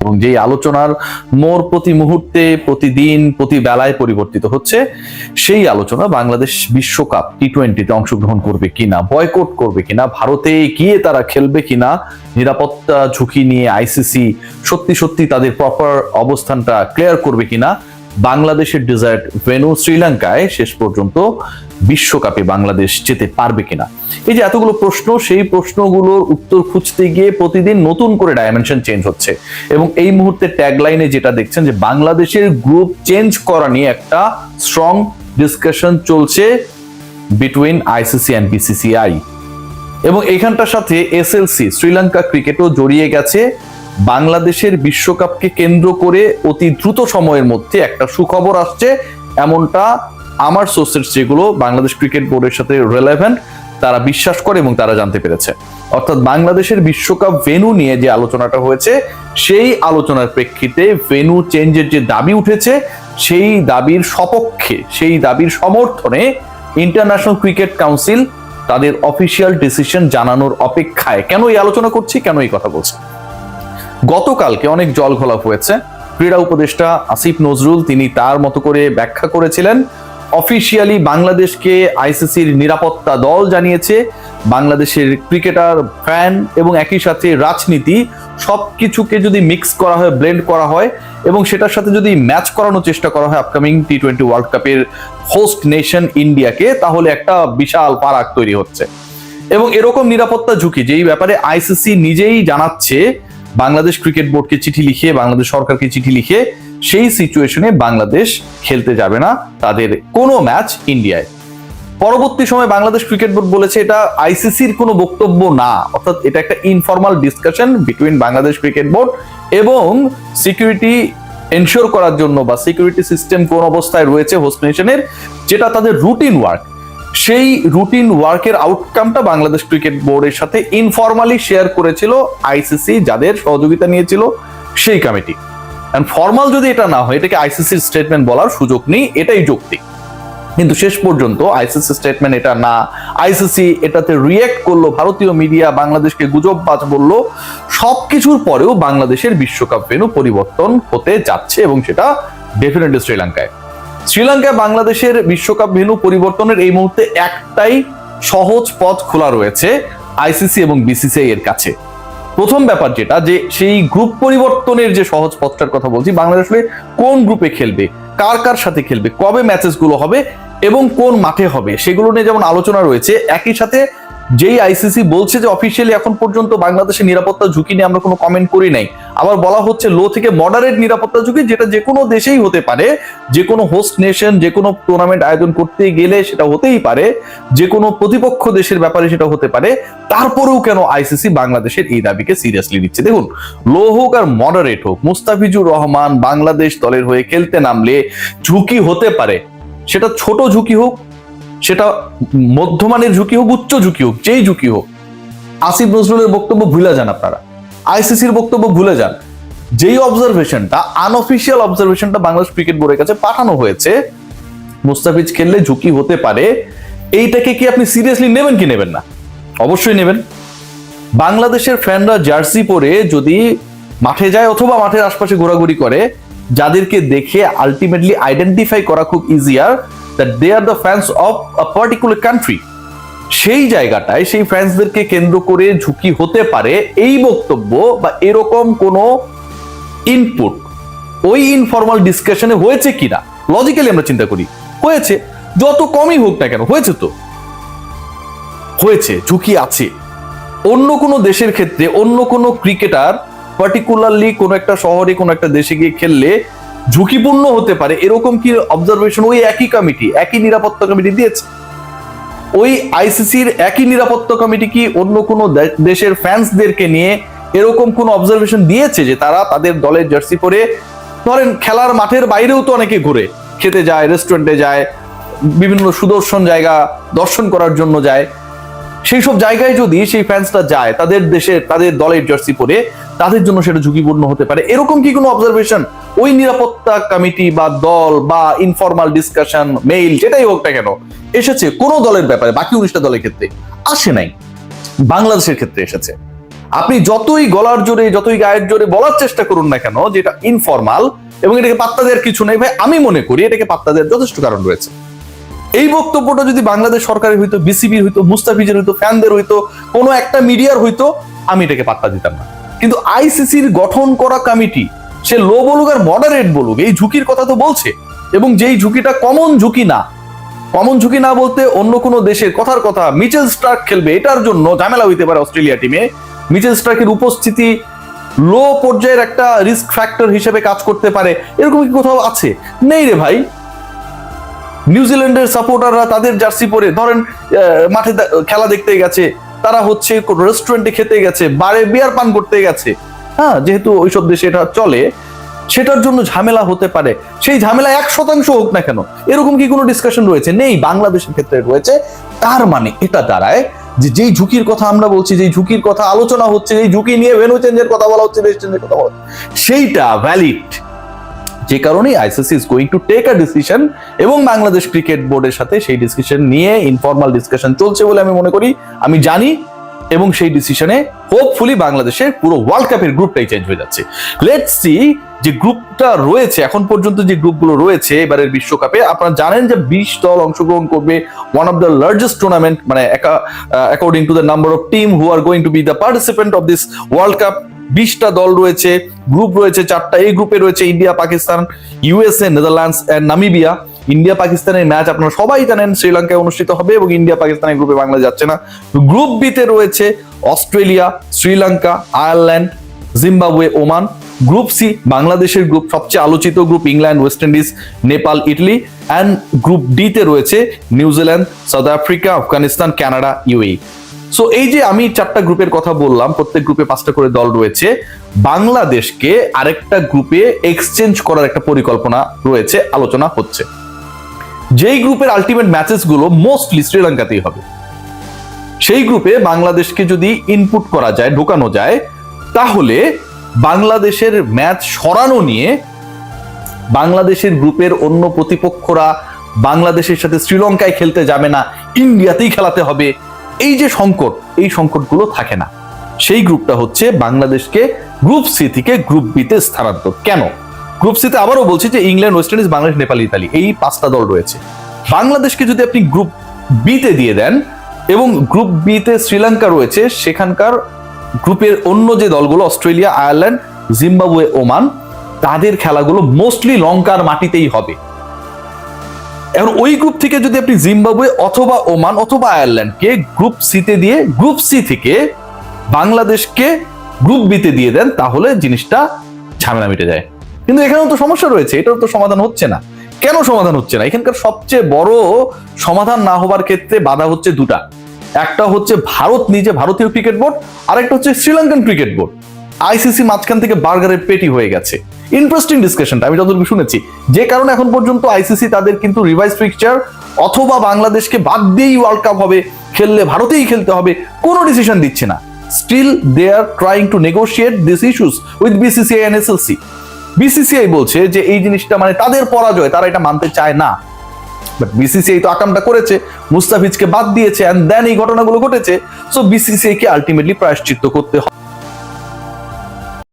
এবং যেই আলোচনার মোড় প্রতি মুহূর্তে, প্রতিদিন, প্রতি বেলায় পরিবর্তিত হচ্ছে, সেই আলোচনা বাংলাদেশ বিশ্বকাপ টি-20-তে অংশগ্রহণ করবে কিনা, বয়কট করবে কিনা, ভারতে গিয়ে তারা খেলবে কিনা, নিরাপত্তা ঝুঁকি নিয়ে আইসিসি সত্যি সত্যি তাদের প্রপার অবস্থানটা ক্লিয়ার করবে কিনা, বাংলাদেশের ডিজার্ট ভেন্যু শ্রীলঙ্কায় শেষ পর্যন্ত বিশ্বকাপে বাংলাদেশ যেতে পারবে কিনা, এই যে এতগুলো প্রশ্ন, সেই প্রশ্নগুলোর উত্তর খুঁজতে গিয়ে প্রতিদিন নতুন করে ডাইমেনশন চেঞ্জ হচ্ছে। এবং এই মুহূর্তে ট্যাগলাইনে যেটা দেখছেন যে বাংলাদেশের গ্রুপ চেঞ্জ করা নিয়ে একটা স্ট্রং ডিসকাশন চলছে বিটুইন আইসিসি এন্ড বিসিসিআই, এবং এখানটার সাথে এসএলসি শ্রীলঙ্কা ক্রিকেটও জড়িয়ে গেছে। বাংলাদেশের বিশ্বকাপকে কেন্দ্র করে অতি দ্রুত সময়ের মধ্যে একটা সুখবর আসছে, এমনটা আমার সোর্সেস যেগুলো বাংলাদেশ ক্রিকেট বোর্ডের সাথে রিলেভেন্ট তারা বিশ্বাস করে এবং তারা জানতে পেরেছে। অর্থাৎ বাংলাদেশের বিশ্বকাপ ভেন্যু নিয়ে যে আলোচনাটা হয়েছে, সেই আলোচনার প্রেক্ষিতে ভেন্যু চেঞ্জের যে দাবি উঠেছে, সেই দাবির সপক্ষে, সেই দাবির সমর্থনে ইন্টারন্যাশনাল ক্রিকেট কাউন্সিল তাদের অফিসিয়াল ডিসিশন জানানোর অপেক্ষায়। কেন এই আলোচনা করছি, কেন এই কথা বলছি? গতকালকে অনেক জল ঘোলা হয়েছে। ক্রীড়া উপদেষ্টা আসিফ নজরুল তিনি তার মতো করে ব্যাখ্যা করেছিলেন, অফিসিয়ালি বাংলাদেশকে আইসিসির নিরাপত্তা দল জানিয়েছে, বাংলাদেশের ক্রিকেটার, ফ্যান এবং একই সাথে রাজনীতি সবকিছুকে যদি মিক্স করা হয়, ব্লেন্ড করা হয় এবং সেটার সাথে যদি ম্যাচ করানোর চেষ্টা করা হয় আপকামিং টি-20 ওয়ার্ল্ড কাপের হোস্ট নেশন ইন্ডিয়াকে, তাহলে একটা বিশাল ফারাক তৈরি হচ্ছে। এবং এরকম নিরাপত্তা ঝুঁকি যেই ব্যাপারে আইসিসি নিজেই জানাচ্ছে বাংলাদেশ ক্রিকেট বোর্ডকে চিঠি লিখে, বাংলাদেশ সরকারকে চিঠি লিখে, সেই সিচুয়েশনে বাংলাদেশ খেলতে যাবে না তাদের কোনো ম্যাচ ইন্ডিয়ায়। পরবর্তী সময় বাংলাদেশ ক্রিকেট বোর্ড বলেছে এটা আইসিসির কোনো বক্তব্য না, অর্থাৎ এটা একটা informal discussion between Bangladesh cricket board এবং সিকিউরিটি এনশিওর করার জন্য বা সিকিউরিটি সিস্টেম কোন অবস্থায় রয়েছে হোস্ট নেশনের, যেটা তাদের রুটিন ওয়ার্ক, সেই রুটিন ওয়ার্কের আউটকামটা বাংলাদেশ ক্রিকেট বোর্ডের সাথে ইনফর্মালি শেয়ার করেছিল আইসিসি, যাদের সহযোগিতা নিয়েছিল সেই কমিটি। ফর্মাল যদি এটা না হয়, এটাকে আইসিসির স্টেটমেন্ট বলার সুযোগ নেই, এটাই যৌক্তিক। কিন্তু শেষ পর্যন্ত আইসিসি স্টেটমেন্ট এটা না, আইসিসি এটাতে রিয়েক্ট করলো, ভারতীয় মিডিয়া বাংলাদেশকে গুজববাজ বললো। সবকিছুর পরেও বাংলাদেশের বিশ্বকাপ ভেন্যু পরিবর্তন হতে যাচ্ছে এবং সেটা ডেফিনেটলি শ্রীলঙ্কায়। শ্রীলঙ্কায় বাংলাদেশের বিশ্বকাপ ভেন্যু পরিবর্তনের এই মুহূর্তে একটাই সহজ পথ খোলা রয়েছে আইসিসি এবং বিসিসিআই এর কাছে। প্রথম ব্যাপার যেটা, যে সেই গ্রুপ পরিবর্তনের যে সহজ পথটার কথা বলছি, বাংলাদেশ কোন গ্রুপে খেলবে, কার কার সাথে খেলবে, কবে ম্যাচেস গুলো হবে এবং কোন মাঠে হবে, সেগুলো নিয়ে যেমন আলোচনা রয়েছে, একই সাথে যেই আইসিসি বলছে যে অফিসিয়ালি এখন পর্যন্ত বাংলাদেশের নিরাপত্তা ঝুঁকি নিয়ে আমরা কোনো কমেন্ট করি নাই, আবার বলা হচ্ছে লো থেকে মডারেট নিরাপত্তা ঝুঁকি, যেটা যে কোনো দেশেই হতে পারে, যে কোনো হোস্ট নেশন যে কোনো টুর্নামেন্ট আয়োজন করতে গেলে সেটা হতেই পারে, যে কোনো প্রতিপক্ষ দেশের ব্যাপারে সেটা হতে পারে। তারপরেও কেন আইসিসি বাংলাদেশের এই দাবিকে সিরিয়াসলি নিচ্ছে? দেখুন, লো হোক আর মডারেট হোক, মুস্তাফিজুর রহমান বাংলাদেশ দলের হয়ে খেলতে নামলে ঝুঁকি হতে পারে, সেটা ছোট ঝুঁকি হোক, সেটা মধ্যমানের ঝুঁকি হোক, উচ্চ ঝুঁকি হোক, যেই ঝুঁকি হোক। আসিফ নজরুলের বক্তব্য ভুলে যান, আপনারা আইসিসির বক্তব্য ভুলে যান। যেই অবজারভেশনটা, আনঅফিসিয়াল অবজারভেশনটা বাংলাদেশ ক্রিকেট বোর্ডের কাছে পাঠানো হয়েছে, মুস্তাফিজ খেললে ঝুঁকি হতে পারে, এইটাকে কি আপনি সিরিয়াসলি নেবেন কি নেবেন না? অবশ্যই নেবেন। বাংলাদেশের ফ্যানরা জার্সি পরে যদি মাঠে যায় অথবা মাঠের আশপাশে ঘোরাঘুরি করে, যাদেরকে দেখে আলটিমেটলি আইডেন্টিফাই করা খুব easier that they are the fans of a particular country, সেই জায়গাটায় সেই ফ্যান্সদেরকে কেন্দ্র করে ঝুঁকি হতে পারে, এই বক্তব্য বা এরকম কোনো ইনপুট ওই ইনফর্মাল ডিসকাশনে হয়েছে কিনা লজিক্যালি আমরা চিন্তা করি, হয়েছে, যত কমই হোক না কেন হয়েছে, তো হয়েছে, ঝুঁকি আছে। অন্য কোনো দেশের ক্ষেত্রে অন্য কোনো ক্রিকেটার পার্টিকুলারলি কোনো একটা শহরে কোনো একটা দেশে গিয়ে খেললে ঝুঁকিপূর্ণ হতে পারে, এরকম কি অবজারভেশন ওই একই কমিটি, একই নিরাপত্তা কমিটি দিয়েছে? ওই আইসিসির একই নিরাপত্তা কমিটি কি অন্য কোনো দেশের ফ্যান্সদেরকে নিয়ে এরকম কোন অবজারভেশন দিয়েছে যে তারা তাদের দলের জার্সি পরে, ধরেন খেলার মাঠের বাইরেও তো অনেকে ঘুরে, খেতে যায়, রেস্টুরেন্টে যায়, বিভিন্ন সুদর্শন জায়গা দর্শন করার জন্য যায়, সেই সব জায়গায় যদি সেই ফ্যান্সরা যায় তাদের দেশের তাদের দলের জার্সি পরে, তাদের জন্য সেটা ঝুঁকিপূর্ণ হতে পারে, এরকম কি কোনো অবজারভেশন ওই নিরাপত্তা কমিটি বা দল বা ইনফর্মাল ডিসকাশন, মেইল, যেটাই হোক না কেন এসেছে কোনো দলের ব্যাপারে? বাকি 19টা দলের ক্ষেত্রে আসে নাই, বাংলাদেশের ক্ষেত্রে এসেছে। আপনি যতই গলার জোরে যতই গায়ের জোরে বলার চেষ্টা করুন না কেন যে এটা ইনফরমাল এবং এটাকে পাত্তা দেওয়ার কিছু নেই, ভাই আমি মনে করি এটাকে পাত্তা দেওয়ার যথেষ্ট কারণ রয়েছে। এই বক্তব্যটা যদি বাংলাদেশ সরকারের হইতো, বিসিবির হইতো, মুস্তাফিজের হইতো, ফ্যানদের হইতো, কোনো একটা মিডিয়ার হইতো, আমি এটাকে পাত্তা দিতাম না। কিন্তু আইসিসির গঠন করা কমিটি, সে লো বলুক আর মডারেট বলুক, এই ঝুঁকির কথা তো বলছে, এবং যেই ঝুঁকিটা কমন ঝুঁকি না, কমন ঝুঁকি না বলতে অন্য কোনো দেশের কথার কথা, মিচেল স্টার্ক খেলবে এটার জন্য ঝামেলা হইতে পারে অস্ট্রেলিয়া টিমে, মিচেল স্টার্কের উপস্থিতি লো পর্যায়ের একটা রিস্ক ফ্যাক্টর হিসেবে কাজ করতে পারে, এরকম কি কোথাও আছে? নেই রে ভাই। নিউজিল্যান্ডের সাপোর্টাররা তাদের জার্সি পরে ধরেন মাঠে খেলা দেখতে গেছে, তারা হচ্ছে রেস্টুরেন্টে খেতে গেছে, বারে বিয়ার পান করতে গেছে, হ্যাঁ, যেহেতু ওইসব দেশে এটা চলে, সেটার জন্য ঝামেলা হতে পারে। সেই ঝামেলা 1% হোক না কেন, এরকম কি কোনো ডিসকাশন রয়েছে? নেই, বাংলাদেশের ক্ষেত্রে রয়েছে। তার মানে এটা দাঁড়ায় যে যেই ঝুঁকির কথা আমরা বলছি, যেই ঝুঁকির কথা আলোচনা হচ্ছে, যেই ঝুঁকি নিয়ে ভেন্যু চেঞ্জের কথা বলা হচ্ছে, দেশ চেঞ্জের কথা বলা হচ্ছে, সেইটা ভ্যালিড। যে কারণেই ICC is going to take a decision, এবং বাংলাদেশ ক্রিকেট বোর্ডের সাথে সেই ডিসকাশন নিয়ে ইনফরমাল ডিসকাশন চলছে বলে আমি মনে করি, আমি জানি, এবং সেই ডিসিশনে হোপফুলি বাংলাদেশের পুরো ওয়ার্ল্ড কাপের গ্রুপটাই চেঞ্জ হয়ে যাচ্ছে। লেটস সি যে গ্রুপটা রয়েছে এখন পর্যন্ত, যে গ্রুপগুলো রয়েছে এবারের বিশ্বকাপে, আপনারা জানেন যে 20 দল অংশগ্রহণ করবে, one of the largest tournament, মানে according to the number of team who are going to be the participant of this world cup. 20টা দল রয়েছে, গ্রুপ রয়েছে 4টা। এই গ্রুপে রয়েছে India, Pakistan, USA, Netherlands and Namibia. India পাকিস্তানের ম্যাচ আপনারা সবাই জানেন শ্রীলঙ্কায় অনুষ্ঠিত হবে, এবং ইন্ডিয়া পাকিস্তানের গ্রুপে বাংলাদেশ যাচ্ছে না। গ্রুপ বিতে রয়েছে Australia, Sri Lanka, Ireland, Zimbabwe, Oman. Group C বাংলাদেশের গ্রুপ, সবচেয়ে আলোচিত group, England, West Indies, Nepal, Italy. And group D তে রয়েছে New Zealand, South Africa, Afghanistan, Canada, UAE. So এই যে আমি 4টা গ্রুপের কথা বললাম, প্রত্যেক গ্রুপে 5টা করে দল রয়েছে। বাংলাদেশকে আরেকটা গ্রুপে এক্সচেঞ্জ করার একটা পরিকল্পনা রয়েছে, আলোচনা হচ্ছে। যেই গ্রুপের আলটিমেট ম্যাচেস গুলো মোস্টলি শ্রীলঙ্কাতেই হবে, সেই গ্রুপে বাংলাদেশকে যদি ইনপুট করা যায়, ঢোকানো যায়, তাহলে বাংলাদেশের ম্যাচ সরানো নিয়ে বাংলাদেশের গ্রুপের অন্য প্রতিপক্ষরা বাংলাদেশের সাথে শ্রীলঙ্কায় খেলতে যাবে না, ইন্ডিয়াতেই খেলাতে হবে, এই যে সংকট, এই সংকটগুলো থাকে না। সেই গ্রুপটা হচ্ছে বাংলাদেশকে গ্রুপ সি থেকে গ্রুপ বি তে স্থানান্তর। কেন? গ্রুপ সি তে আবারও বলছি যে England, West Indies, Bangladesh, Nepal, Italy, এই 5টা দল রয়েছে। বাংলাদেশকে যদি আপনি গ্রুপ বি তে দিয়ে দেন, এবং গ্রুপ বি তে শ্রীলঙ্কা রয়েছে, সেখানকার গ্রুপের অন্য যে দলগুলো অস্ট্রেলিয়া, আয়ারল্যান্ড, জিম্বাবুয়ে, ওমান, তাদের খেলাগুলো মোস্টলি লঙ্কার মাটিতেই হবে। এখন ওই গ্রুপ থেকে যদি আপনি জিম্বাবুয়ে অথবা ওমান অথবা আয়ারল্যান্ডকে গ্রুপ সি তে দিয়ে গ্রুপ সি থেকে বাংলাদেশকে গ্রুপ বি তে দিয়ে দেন, তাহলে জিনিসটা ঝামেলা মিটে যায়। কিন্তু এখানেও তো সমস্যা রয়েছে, এটাও তো সমাধান হচ্ছে না। কেন সমাধান হচ্ছে না? এখানকার সবচেয়ে বড় সমাধান না হবার ক্ষেত্রে বাধা হচ্ছে 2টা। একটা হচ্ছে ভারত নিজে, ভারতীয় ক্রিকেট বোর্ড, আর একটা হচ্ছে শ্রীলঙ্কান ক্রিকেট বোর্ড। আইসিসি মাঝখান থেকে বার্গারের পেটি হয়ে গেছে। ইন্টারেস্টিং ডিসকাশনটা আমি যতটুকু শুনেছি, যে কারণে এখন পর্যন্ত আইসিসি তাদের কিন্তু রিভাইজ ফিক্সচার অথবা বাংলাদেশকে বাদ দিয়েই ওয়ার্ল্ড কাপ হবে, খেললে ভারতেই খেলতে হবে, কোনো ডিসিশন দিচ্ছে না। Still they are trying to negotiate this issues with BCCI and SLC. BCCI বলছে যে এই জিনিসটা মানে তাদের পরাজয়, তারা এটা মানতে চায় না। বাট বিসিসিআই তো আকামটা করেছে, মুস্তাফিজকে বাদ দিয়েছে, এন্ড দেন এই ঘটনাগুলো ঘটেছে। সো বিসিসিআই কে আলটিমেটলি প্রায়শ্চিত্ত করতে হবে।